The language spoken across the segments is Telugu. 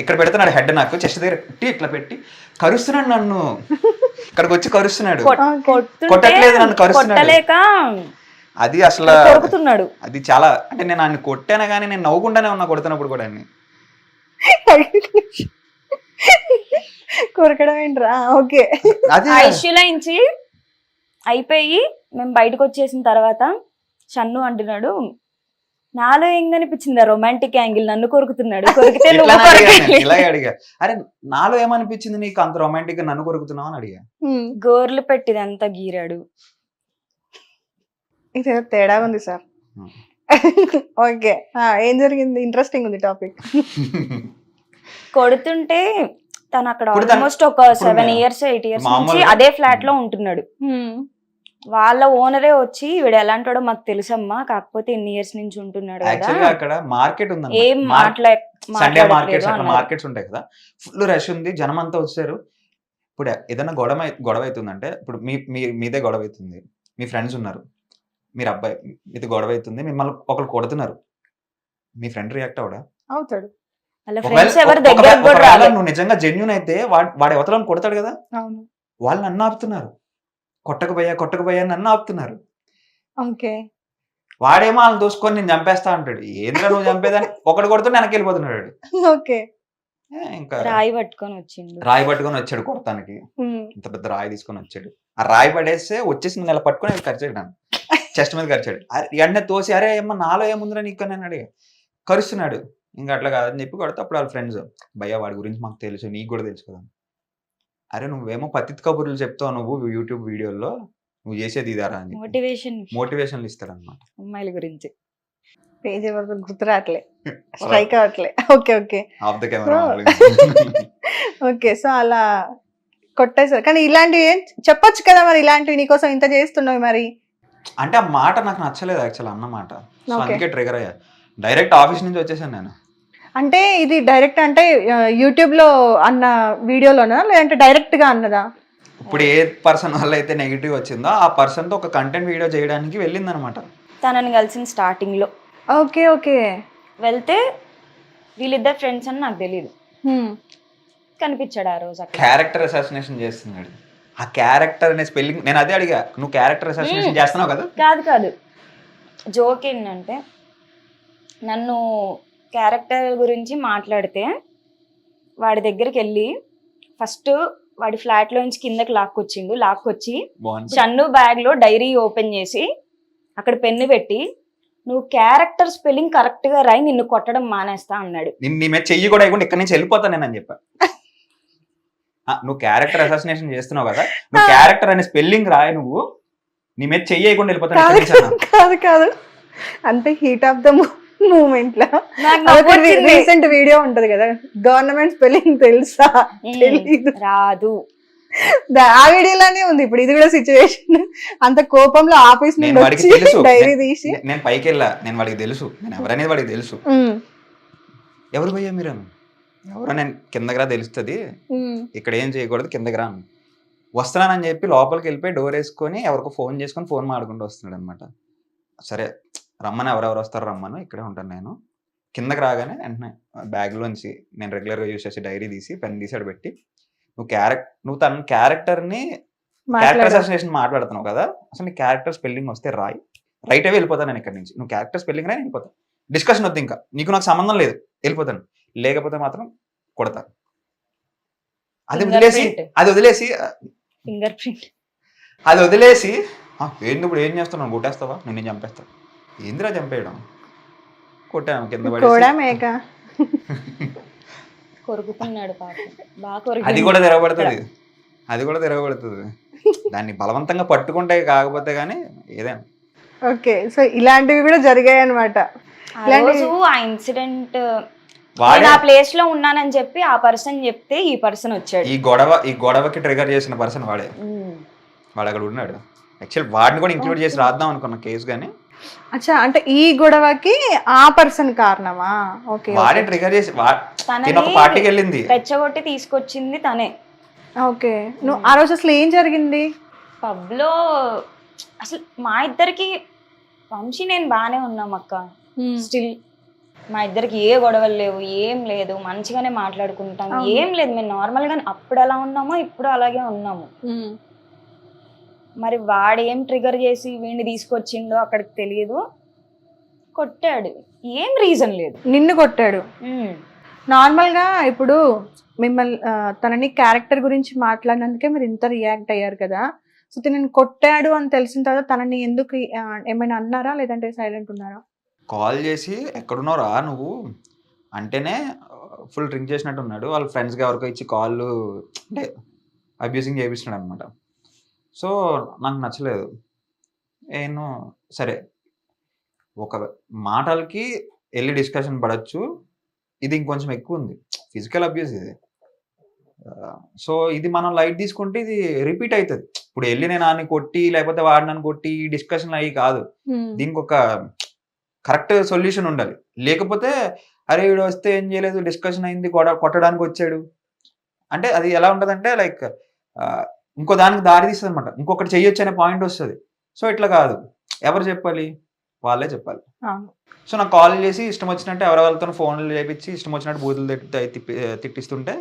ఇక్కడ పెడుతున్నాడు హెడ్, నాకు చెస్ట్ దగ్గర పెట్టి ఇట్లా పెట్టి కరుస్తున్నాడు నన్ను. ఇక్కడికి వచ్చి కరుస్తున్నాడు, కొట్టట్లేదు నన్ను, కరుస్తున్నాడు. అది అసలు అది చాలా, అంటే నేను ఆయన కొట్టాను కానీ నేను నవ్వుకుండానే ఉన్నా కొడుతున్నప్పుడు కూడా. అన్ని కొరకడం ఏంట్రా? ఓకే, ఐసీయూలో నుంచి అయిపోయి మేము బయటకు వచ్చేసిన తర్వాత షన్ను అంటున్నాడు, నాలో ఏం కనిపించింది రొమాంటిక్ యాంగిల్, నన్ను కొరుకుతున్నాడు, కొరికితే ఇలా అడిగా, అరే నాలో ఏమనిపించింది నీకు అంత రొమాంటిక్ గా నన్ను కొరుకుతున్నావు అని అడిగా. గోర్లు పెట్టిది అంతా గీరాడు. ఇది తేడా ఉంది సార్. ఓకే, ఏం జరిగింది? ఇంట్రెస్టింగ్ ఉంది టాపిక్. కొడుతుంటే తను అక్కడ ఆల్మోస్ట్ ఒక 7 years 8 years నుంచి అదే ఫ్లాట్ లో ఉంటున్నాడు. వాళ్ళ ఓనరే వచ్చి వీడు ఎలాంటాడో మాకు తెలుసమ్మా, కాకపోతే ఎన్ని ఇయర్స్ నుంచి ఉంటున్నాడు కదా, అక్కడ మార్కెట్ ఉంది, ఏం సండే మార్కెట్స్ ఉంటాయి కదా, ఫుల్ రష్ ఉంది, జనం అంతా వచ్చారు. ఇప్పుడు ఏదైనా గొడవ అవుతుందంటే, ఇప్పుడు మీదే గొడవ అవుతుంది, మీ ఫ్రెండ్స్ ఉన్నారు, మీరు అబ్బాయి మీది గొడవ అవుతుంది, మిమ్మల్ని ఒకరు కొడుతున్నారు, మీ ఫ్రెండ్ రియాక్ట్ అవడా? అవుతాడు. నువ్వు నిజంగా జెన్యూన్ అయితే వాడు ఎవతలను కొడతాడు కదా, వాళ్ళు నన్ను ఆపుతున్నారు, కొట్టకపోయా నన్ను ఆపుతున్నారు. ఓకే, వాడేమో వాళ్ళని దూసుకొని నేను చంపేస్తా అంటాడు. ఏంద్రా నువ్వు చంపేదాన్ని, ఒకటి కొడుతూ వెనక్కి వెళ్ళిపోతున్నాడు. ఓకే, ఇంకా రాయి పట్టుకొని వచ్చాడు కొడతానికి, ఇంత పెద్ద రాయి తీసుకొని వచ్చాడు. ఆ రాయి పడేస్తే వచ్చేసి నేను ఇలా పట్టుకొని కరిచాడు, నన్ను చెస్ట్ మీద కరిచాడు. ఎండ తోసి, అరే ఏమో నాలో ఏముందిరా నీకు నేను అడిగా, కరుస్తున్నాడు. ఇంకా అట్లా కాదని చెప్పి కొడితే అప్పుడు వాళ్ళ ఫ్రెండ్స్, భయ్యా వాడి గురించి మాకు తెలుసు, నీకు కూడా తెలుసు కదా, అరే నువ్వేమో పతిత్ కబుర్లు చెప్తావు నువ్వు యూట్యూబ్ వీడియోల్లో, నువ్వు చేసేది ఇదారా అని మోటివేషన్లు ఇస్తాడు అనమాట అమ్మాయిల గురించి. పేజ్ ఎవరు గుర్తురాట్లే, స్ట్రైక్ అవట్లే. Okay okay, off the camera. Okay, so అలా కొట్టేసారు. కానీ ఇలాంటివి ఏం చెప్పొచ్చు కదా మరి, ఇలాంటివి నీకోసం ఇంత చేస్తున్నావు మరి అంటే. ఆ మాట నాకు నచ్చలేదు యాక్చువల్ అన్నమాట, సో అందుకే ట్రిగర్ అయ్యా. డైరెక్ట్ ఆఫీస్ నుంచి వచ్చేసాను నేను. అంటే ఇది డైరెక్ట్ అంటే యూట్యూబ్ లో అన్న వీడియోలోనా, లేదంటే డైరెక్ట్ గా అన్నదా? ఇప్పుడు ఏ పర్సన్ వల్ల అయితే నెగిటివ్ వచ్చిందో ఆ పర్సన్ తో ఒక కంటెంట్ వీడియో చేయడానికి వెళ్ళింది అనమాట. తనని కలిసిన స్టార్టింగ్ లో. ఓకే ఓకే, వెళ్తే వీళ్ళిద్దరు ఫ్రెండ్స్ అని నాకు తెలియదు, కనిపించాడు ఆ రోజు. క్యారెక్టర్ అసాసినేషన్ చేస్తున్నాడు. ఆ క్యారెక్టర్ అనే స్పెల్లింగ్ నేను అదే అడిగా, నువ్వు క్యారెక్టర్ అసాసినేషన్ చేస్తున్నావు కదా? కాదు, జోక్ ఏంటంటే నన్ను క్యారెక్టర్ గురించి మాట్లాడితే వాడి దగ్గరికి వెళ్ళి ఫస్ట్ వాడి ఫ్లాట్ లోంచి కిందకి లాక్కొచ్చి షన్ను బ్యాగ్ లో డైరీ ఓపెన్ చేసి అక్కడ పెన్ను పెట్టి, నువ్వు క్యారెక్టర్ స్పెల్లింగ్ కరెక్ట్ గా రాయి, నిన్ను కొట్టడం మానేస్తా అన్నాడు. నీ మీద చెయ్యి కూడా ఇవ్వకుండా ఇక్కడి నుంచి వెళ్ళిపోతా నేను చెప్పా. నువ్వు క్యారెక్టర్ అసాసినేషన్ చేస్తున్నావు కదా, నువ్వు క్యారెక్టర్ అనే స్పెల్లింగ్ రాయి, నువ్వు నీ మీద చెయ్యి ఇవ్వకుండా వెళ్ళిపోతా. కాదు అంటే హీట్ ఆఫ్ ద మూమెంట్ లో రీసెంట్ వీడియో ఉంటది కదా, గవర్నమెంట్ స్పెల్లింగ్ తెలుసా రాదు, ఆ వీడియోలోనే ఉంది. ఇప్పుడు ఇది కూడా సిచ్యువేషన్. అంత కోపంలో ఆఫీస్ నుంచి డైరీ తీసి నేను పైకి వెళ్ళా, నేను వాడికి తెలుసు నేను ఎవరనేది వాడికి తెలుసు. ఎవరు పోయా మీరు, ఎవరో నేను కిందకి రా తెలుస్తుంది, ఇక్కడ ఏం చేయకూడదు కిందకి రా, వస్తున్నానని చెప్పి లోపలికి వెళ్ళిపోయి డోర్ వేసుకొని ఎవరికో ఫోన్ చేసుకొని ఫోన్ మాడుకుంటూ వస్తున్నాడు అనమాట. సరే రమ్మని, ఎవరెవరు వస్తారు రమ్మను, ఇక్కడే ఉంటాను నేను. కిందకి రాగానే వెంటనే బ్యాగ్లోంచి నేను రెగ్యులర్గా యూజ్ చేసి డైరీ తీసి పెన్ తీసాడు పెట్టి, నువ్వు తన క్యారెక్టర్ని క్యారెక్టర్ అసాసినేషన్ మాట్లాడుతున్నావు కదా, అసలు నీ క్యారెక్టర్ స్పెల్లింగ్ వస్తే రైట్ అవే వెళ్ళిపోతాను నేను ఇక్కడ నుంచి. నువ్వు క్యారెక్టర్ స్పెల్లింగ్ రాయి, వెళ్ళిపోతాను, డిస్కషన్ వద్దు, ఇంకా నీకు నాకు సంబంధం లేదు, వెళ్ళిపోతాను, లేకపోతే మాత్రం కొడతా. అది వదిలేసి ఏంది ఇప్పుడు ఏం చేస్తున్నావు, కొట్టేస్తావా, నేను చంపేస్తా. ఏందిరా చంపేయడం, కొట్టాను కింద పడి. అది కూడా తిరగబడుతుంది, దాన్ని బలవంతంగా పట్టుకుంటే కాకపోతే గానీ ఏదైనా. ఓకే, సో ఇలాంటివి కూడా జరిగాయి అనమాట. ఆ ఇన్సిడెంట్ ఆ ప్లేస్ లో ఉన్నానని చెప్పి ఆ పర్సన్ చెప్తే ఈ పర్సన్ వచ్చాడు. ఈ గొడవకి ట్రిగర్ చేసిన పర్సన్ వాడు అక్కడ ఉన్నాడు. యాక్చువల్ వాడిని కూడా ఇంక్లూడ్ చేసి రాద్దాం అనుకున్న కేసు గానీ. అచ్చా, అంటే ఈ గొడవకి ఆ పర్సన్ కారణమా? ఓకే, వాడే ట్రిగర్ చేసి పార్టీకి వెళ్ళింది, రెచ్చగొట్టి తీసుకొచ్చింది తనే. ఓకే, నువ్వు ఆ రోజు అసలు ఏం జరిగింది పబ్ లో? అసలు మా ఇద్దరికి వంశీ నేను బానే ఉన్నాం అక్క, స్టిల్ మా ఇద్దరికి ఏ గొడవలు లేవు, ఏం లేదు, మంచిగానే మాట్లాడుకుంటాం, ఏం లేదు, మేము నార్మల్ గానే అప్పుడు ఎలా ఉన్నామో ఇప్పుడు అలాగే ఉన్నాము. మరి వాడు ఏం ట్రిగర్ చేసి వీడిని తీసుకొచ్చిండో అక్కడికి తెలియదు, కొట్టాడు, ఏం రీజన్ లేదు. నిన్ను కొట్టాడు. నార్మల్ గా ఇప్పుడు మిమ్మల్ని తనని క్యారెక్టర్ గురించి మాట్లాడినందుకే మీరు ఇంత రియాక్ట్ అయ్యారు కదా. సో తనని కొట్టాడు అని తెలిసిన తర్వాత తనని ఎందుకు ఏమైనా అన్నారా, లేదంటే సైలెంట్ ఉన్నారా? కాల్ చేసి ఎక్కడున్నారా నువ్వు అంటేనే ఫుల్ డ్రింక్ చేసినట్టు ఉన్నాడు. వాళ్ళ ఫ్రెండ్స్కి ఎవరికో ఇచ్చి కాళ్ళు అంటే అబ్యూసింగ్ చేపిస్తున్నాడు అనమాట. సో నాకు నచ్చలేదు. నేను సరే ఒక మాటలకి వెళ్ళి డిస్కషన్ పడవచ్చు, ఇది ఇంకొంచెం ఎక్కువ ఉంది, ఫిజికల్ అబ్యూస్ ఇది. సో ఇది మనం లైట్ తీసుకుంటే ఇది రిపీట్ అవుతుంది. ఇప్పుడు వెళ్ళి నేను నన్ను కొట్టి లేకపోతే వాడు నన్ను కొట్టి డిస్కషన్ అయ్యి కాదు, దీనికి ఒక కరెక్ట్ సొల్యూషన్ ఉండాలి. లేకపోతే అరే వీడు వస్తే ఏం చేయలేదు, డిస్కషన్ అయింది, కొట్టడానికి వచ్చాడు అంటే అది ఎలా ఉంటుందంటే లైక్ ఇంకో దానికి దారి తీస్తుంది అనమాట, ఇంకొకటి చెయ్యొచ్చు అనే పాయింట్ వస్తుంది. సో ఇట్లా కాదు, ఎవరు చెప్పాలి, వాళ్ళే చెప్పాలి. సో నాకు కాల్ చేసి ఇష్టం వచ్చినట్టు ఎవరెవరితో ఫోన్లు చేయించి ఇష్టం వచ్చినట్టు బూతులు తిట్టిస్తుంటే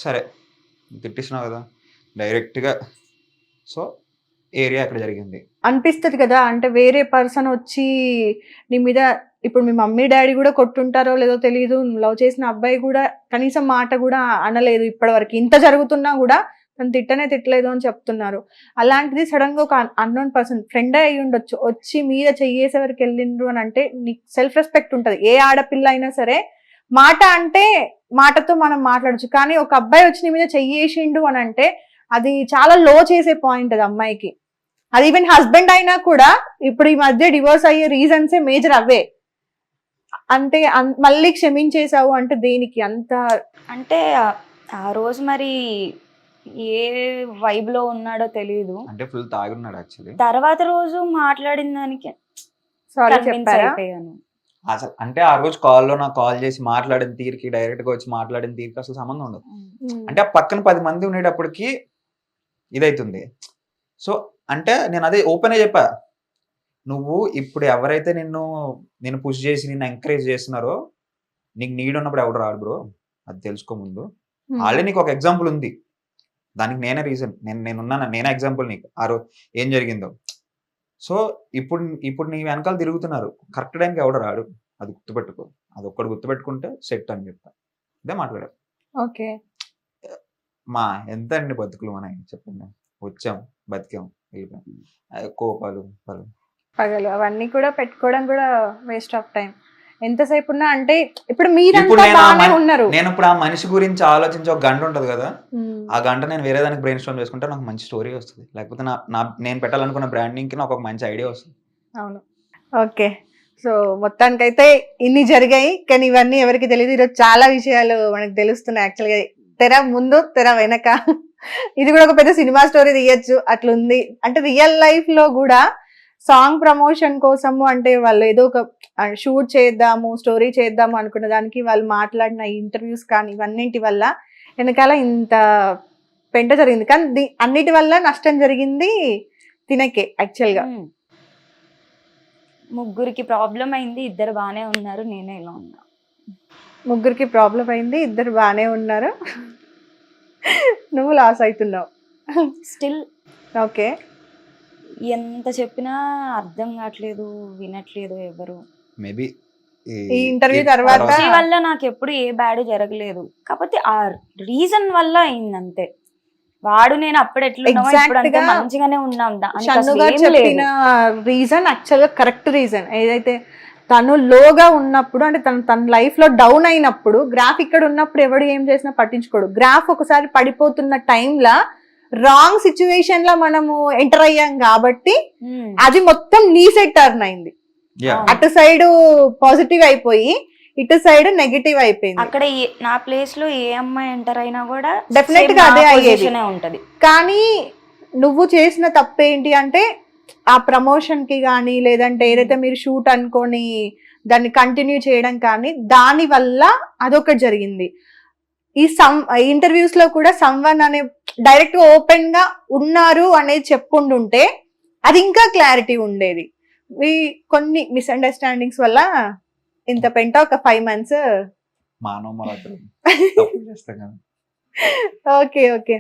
సరే తిట్టిస్తున్నావు కదా డైరెక్ట్గా. సో ఏరియా అక్కడ జరిగింది అనిపిస్తుంది కదా, అంటే వేరే పర్సన్ వచ్చి నీ మీద, ఇప్పుడు మీ మమ్మీ డాడీ కూడా కొట్టుంటారో లేదో తెలియదు, లవ్ చేసిన అబ్బాయి కూడా కనీసం మాట కూడా అనలేదు ఇప్పటి వరకు, ఇంత జరుగుతున్నా కూడా తను తిట్టలేదు అని చెప్తున్నారు. అలాంటిది సడన్ గా ఒక అన్నోన్ పర్సన్ ఫ్రెండే అయి ఉండొచ్చు వచ్చి మీద చెయ్యేసే వరకు వెళ్ళిండ్రు అని అంటే నీకు సెల్ఫ్ రెస్పెక్ట్ ఉంటుంది. ఏ ఆడపిల్ల అయినా సరే మాట అంటే మాటతో మనం మాట్లాడచ్చు, కానీ ఒక అబ్బాయి వచ్చి నీ మీద చెయ్యేసిండు అని అంటే అది చాలా లో చేసే పాయింట్ అది అమ్మాయికి. అది ఈవెన్ హస్బెండ్ అయినా కూడా ఇప్పుడు ఈ మధ్య డివోర్స్ అయ్యే రీజన్సే మేజర్ అవే. అంటే మళ్ళీ క్షమించేసావు అంటే దేనికి అంత అంటే ఆ రోజు మరి ఏ వైబ్ లో ఉన్నాడో తెలియదు, అంటే ఫుల్ తాగున్నాడు యాక్చువల్లీ. తర్వాత రోజు మాట్లాడిన దానికి సారీ చెప్పారా? అసలు అంటే ఆ రోజు కాల్లో నాకు కాల్ చేసి మాట్లాడిన తీరికి డైరెక్ట్ గా వచ్చి మాట్లాడిన తీరికి అసలు సంబంధం ఉండదు. అంటే ఆ పక్కన 10 మంది ఉండేటప్పటికి ఇదైతుంది. సో అంటే నేను అదే ఓపెన్ గా చెప్పా, నువ్వు ఇప్పుడు ఎవరైతే నిన్ను పుష్ చేసి నిన్ను ఎంకరేజ్ చేస్తున్నారో నీకు నీడ్ ఉన్నప్పుడు ఎవడు రాడు బ్రో, అది తెలుసుకో ముందు. ఆల్రెడీ నీకు ఒక ఎగ్జాంపుల్ ఉంది, దానికి నేనే రీజన్, నేనున్నాను, నేనే ఎగ్జాంపుల్ నీకు ఆ రోజు ఏం జరిగిందో. సో ఇప్పుడు నీ వెనకాల తిరుగుతున్నారు, కరెక్ట్ టైంకి ఎవడు రాడు, అది గుర్తుపెట్టుకో, అది ఒక్కడు గుర్తుపెట్టుకుంటే సెట్ అని చెప్తా. ఇదే మాట్లాడారు. ఓకే మా ఎంత అండి బతుకులు మన చెప్పండి, వచ్చాం బతికాం వెళ్ళిపోయాం, కోపాలు పగలు అవన్నీ కూడా పెట్టుకోవడం కూడా వేస్ట్ ఆఫ్ టైం. ఎంతసేపు ఉన్నా అంటే ఇప్పుడు మీరు ఉన్నారు, నేను ఇప్పుడు ఆ మనిషి గురించి ఆలోచించి ఒక గంట ఉంటది కదా, ఆ గంట నేను వేరే దానికి బ్రెయిన్ స్టార్మ్ చేసుకుంటే నాకు మంచి స్టోరీ వస్తుంది, లేకపోతే నేను పెట్టాలనుకున్న బ్రాండింగ్ కి నాకు ఒక మంచి ఐడియా వస్తుంది. అవును. ఓకే, సో మొత్తానికైతే ఇన్ని జరిగాయి, కానీ ఇవన్నీ ఎవరికి తెలియదు. ఈరోజు చాలా విషయాలు మనకు తెలుస్తున్నాయి. యాక్చువల్గా తెర ముందు తెర వెనక ఇది కూడా ఒక పెద్ద సినిమా స్టోరీ తీయచ్చు అట్లుంది. అంటే రియల్ లైఫ్ లో కూడా సాంగ్ ప్రమోషన్ కోసము అంటే వాళ్ళు ఏదో ఒక షూట్ చేద్దాము, స్టోరీ చేద్దాము అనుకున్న దానికి వాళ్ళు మాట్లాడిన ఇంటర్వ్యూస్ కానీ ఇవన్నింటి వల్ల వెనకాల ఇంత పెంట జరిగింది. కానీ అన్నిటి వల్ల నష్టం జరిగింది తినకే. యాక్చువల్గా ముగ్గురికి ప్రాబ్లం అయింది, ఇద్దరు బాగానే ఉన్నారు, నేనే ఇలా ఉన్నా. ముగ్గురికి ప్రాబ్లం అయింది, ఇద్దరు బాగానే ఉన్నారు, నువ్వు లాస్ అవుతున్నావు స్టిల్. ఓకే, ఎంత చెప్పినా అర్థం కావట్లేదు, వినట్లేదు ఎవరు. మేబీ ఈ ఇంటర్వ్యూ తర్వాత వల్ల నాకు ఎప్పుడు ఏ బ్యాడ్ జరగలేదు, కాకపోతే ఆ రీజన్ వల్ల అయిందంతే. వాడు నేను అప్పుడు ఎట్లా మంచిగానే ఉన్నాం. చెప్పిన రీజన్ యాక్చువల్ గా కరెక్ట్ రీజన్. ఏదైతే తను లోగా ఉన్నప్పుడు అంటే తన లైఫ్ లో డౌన్ అయినప్పుడు, గ్రాఫ్ ఇక్కడ ఉన్నప్పుడు ఎవడు ఏం చేసినా పట్టించుకోడు. గ్రాఫ్ ఒకసారి పడిపోతున్న టైంలో రాంగ్ సిచ్యువేషన్ లో మనము ఎంటర్ అయ్యాం కాబట్టి అది మొత్తం నీ సైడ్ టర్న్ అయింది. అటు సైడ్ పాజిటివ్ అయిపోయి ఇటు సైడ్ నెగటివ్ అయిపోయింది. అక్కడ నా ప్లేస్ లో ఏ అమ్మాయి ఎంటర్ అయినా కూడా డెఫినెట్ గా అదే అయ్యేది ఉంటది. కానీ నువ్వు చేసిన తప్పేంటి అంటే ఆ ప్రమోషన్ కి కానీ లేదంటే ఏదైతే మీరు షూట్ అనుకొని దాన్ని కంటిన్యూ చేయడం కానీ దాని వల్ల అదొకటి జరిగింది. ఈ ఇంటర్వ్యూస్ లో కూడా సమ్వన్ అనే డైరెక్ట్ గా ఓపెన్ గా ఉన్నారు అనేది చెప్పుకుంటుంటే అది ఇంకా క్లారిటీ ఉండేది. కొన్ని మిస్అండర్స్టాండింగ్స్ వల్ల ఇంత పెంట ఒక 5 months. మానవ మరొకరు తప్పు చేస్తాం కదా. Okay okay